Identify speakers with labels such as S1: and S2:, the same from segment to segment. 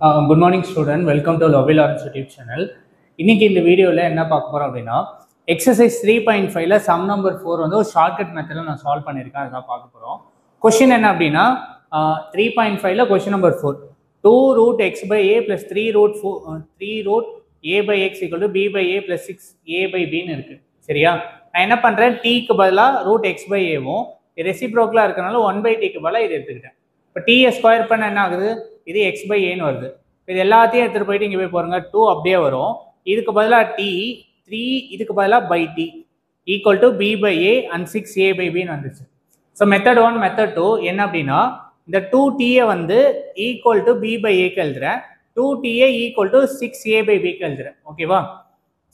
S1: Good morning student, welcome to Lovely Lawrence YouTube channel. இன்னைக்கு இந்த வீடியோவில் என்ன பார்க்க போகிறோம் அப்படின்னா எக்ஸசைஸ் 3.5ல சம் நம்பர் 4 வந்து ஒரு ஷார்ட்கட் மெத்தடில் நான் சால்வ் பண்ணியிருக்கேன். அதுதான் பார்க்க போகிறோம். கொஷின் என்ன அப்படின்னா 3.5ல question number 4 2 root x by a plus 3 root a by x equal to b by a plus 6a by b ன்னு இருக்கு. சரியா? நான் என்ன பண்ணுறேன், டீக்கு பதிலாக ரூட் எக்ஸ் பை ஏவும் ரெசிப்ரோக்கலாக இருக்கனால 1/t பதிலாக இது எடுத்துக்கிட்டேன். இப்போ டீயை ஸ்கொயர் பண்ண என்ன ஆகுது, இது எக்ஸ் பை ஏன்னு வருது. இது எல்லாத்தையும் எடுத்துகிட்டு போயிட்டு இங்கே போய் பாருங்க, 2 அப்படியே வரும். இதுக்கு பதிலாக டி 3, இதுக்கு பதிலாக by D equal to B by A and 6a by பின்னு வந்துச்சு. ஸோ மெத்தட் 1 மெத்தட் 2 என்ன அப்படின்னா, இந்த 2tயை வந்து ஈக்குவல் டு பி பை ஏக்கு எழுதுறேன், 2tயை ஈக்குவல் டு 6a by பிக்கு எழுதுறேன். ஓகேவா?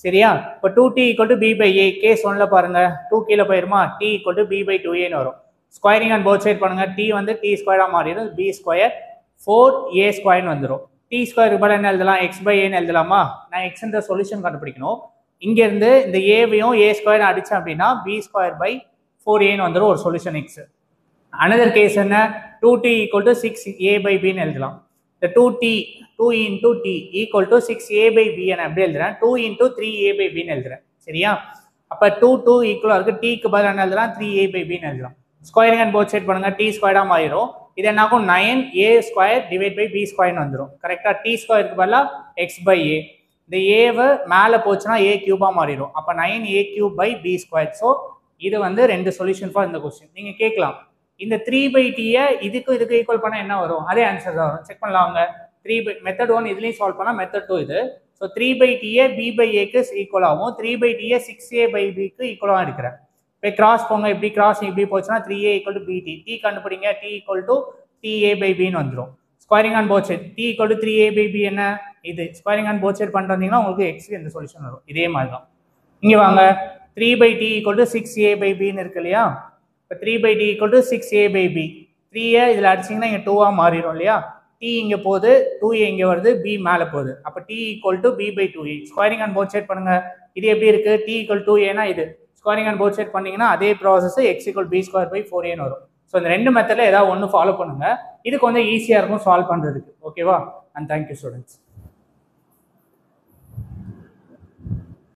S1: சரியா? இப்போ 2t equal to B by a, case 1ல பாருங்க 2 கீழே போயிருமா, t equal to B by 2ஏன்னு வரும். ஸ்கொயரிங் அண்ட் போத் சைட் பண்ணுங்க, t வந்து t ஸ்கொயராக மாறிடும், b ஸ்கொயர் 4a ஸ்கொயர்னு வந்துடும். டி ஸ்கொயருக்கு பதில் என்ன எழுதலாம், எக்ஸ் பை ஏன்னு எழுதலாமா? நான் எக்ஸ்ன்ற சொல்யூஷன் கண்டுபிடிக்கணும். இங்கேருந்து இந்த ஏவையும் ஏ ஸ்கொயர் அடித்தேன் அப்படின்னா பி ஸ்கொயர் பை 4ஏன்னு வந்துடும் ஒரு சொல்யூஷன் எக்ஸ். அனதர் கேஸ் என்ன, 2t equal to 6a by பின்னு எழுதலாம். இந்த 2 into t equal to 6a by b என எப்படி எழுதுறேன், 2 into 3a by பின்னு எழுதுறேன். சரியா? அப்போ 2 ஈக்குவலாக இருக்குது, டீக்கு பதில் என்ன எழுதலாம், 3a by பின்னு எழுதலாம். ஸ்கொயரிங் அண்ட் போத் சைட் பண்ணுங்க, டி ஸ்கொயராக மாறிடும். இது என்னாகும், 9a square divide by B ஸ்கொயர்னு வந்துடும். கரெக்டாக? டி ஸ்கொயருக்கு பதிலாக எக்ஸ் பை ஏ, இந்த ஏவை மேலே போச்சுன்னா ஏ கியூபாக மாறிடும். அப்போ 9a cube by B square. So இது வந்து 2 சொல்யூஷன் ஃபார் இந்த கொஸ்டின். நீங்கள் கேட்கலாம், இந்த 3/tயை இதுக்கு ஈக்குவல் பண்ணால் என்ன வரும், அதே ஆன்சர் தான் வரும். செக் பண்ணலாம் அவங்க. மெத்தட் 1 இதுலேயும் சால்வ் பண்ணால் மெத்தட் 2 இது. ஸோ 3/tயை b by aக்கு ஈக்குவல் ஆகும், 3/tயை 6a by bக்கு ஈக்குவலாக இருக்கிறேன். இப்போ கிராஸ் போங்க, இப்படி கிராஸ் இப்படி போச்சுன்னா 3a equal to bt, t கண்டுபிடிங்க, t equal to 3a by bன்னு வந்துடும். Squaring and both side, t equal to 3a by b என்ன, இது ஸ்கொயரிங் அண்ட் போத் சைட் பண்ணிட்டு வந்தீங்கன்னா உங்களுக்கு எக்ஸ் இந்த சொல்யூஷன் வரும். இதே மாதிரி தான் இங்கே வாங்க, 3/t equal to 6a by bன்னு இருக்கு இல்லையா? இப்போ 3/t equal to 6a by b, 3a இதில் அடிச்சிங்கன்னா இங்கே 2ஆக மாறிடும் இல்லையா? டி இங்கே போகுது, 2a இங்கே வருது, b மேலே போகுது. அப்போ D equal to b by 2a. Squaring and both side பண்ணுங்க, இது எப்படி இருக்கு, டி ஈக்குவல் 2aனா இது ஸ்கொயரிங் அண்ட் போத் சைட் பண்ணீங்கன்னா அதே process x equal b square by 4ஏன்னு வரும். ஸோ இந்த 2 மெத்தடில் ஏதாவது ஒன்று ஃபாலோ பண்ணுங்க, இது கொஞ்சம் ஈஸியாக இருக்கும் சால்வ் பண்ணுறதுக்கு. ஓகேவா? And thank you students.